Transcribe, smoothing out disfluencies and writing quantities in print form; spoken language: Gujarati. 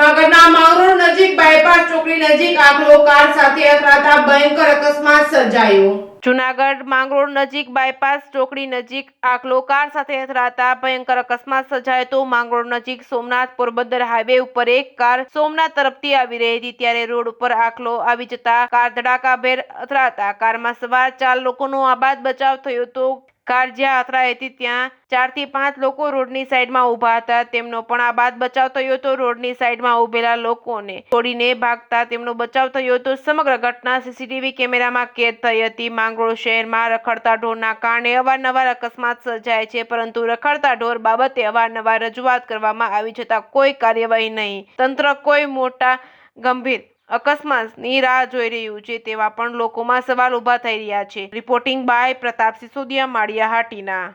જૂનાગઢના માંગરોળ નજીક બાયપાસ ચોકડી નજીક આખલો કાર સાથે અથડાતા ભયંકર અકસ્માત સર્જાયો। જૂનાગઢ માંગરોળ નજીક બાયપાસ ચોકડી નજીક આખલો કાર સાથે અથડાતા ભયંકર અકસ્માત સર્જાયો હતો। માંગરોળ નજીક સોમનાથ પોરબંદર હાઈવે ઉપર એક કાર સોમનાથ તરફથી આવી રહી હતી ત્યારે રોડ ઉપર આખલો આવી જતા કાર ધડાકાભેર અથડાતા કારમાં સવાર 4 લોકોનો આબાદ બચાવ થયો હતો। કાર જ્યાં અથડાઈ હતી ત્યાં 4 થી 5 લોકો રોડની સાઈડમાં ઊભા હતા, તેમનો પણ આબાદ બચાવ થયો હતો। રોડની સાઈડમાં ઊભેલા લોકોને છોડીને ભાગતા તેમનો બચાવ થયો હતો। સમગ્ર ઘટના સીસીટીવી કેમેરામાં કેદ થઈ હતી। માંગરોળ શહેરમાં રખડતા ઢોરના કારણે અવારનવાર અકસ્માત સર્જાય છે, પરંતુ રખડતા ઢોર બાબતે અવારનવાર રજૂઆત કરવામાં આવી છતાં કોઈ કાર્યવાહી નહીં। તંત્ર કોઈ મોટા ગંભીર અકસ્માતની રાહ જોઈ રહ્યું છે તેવા પણ લોકોમાં સવાલ ઊભા થઈ રહ્યા છે। Reporting by Pratap Sisodiya, Maliya Hatina.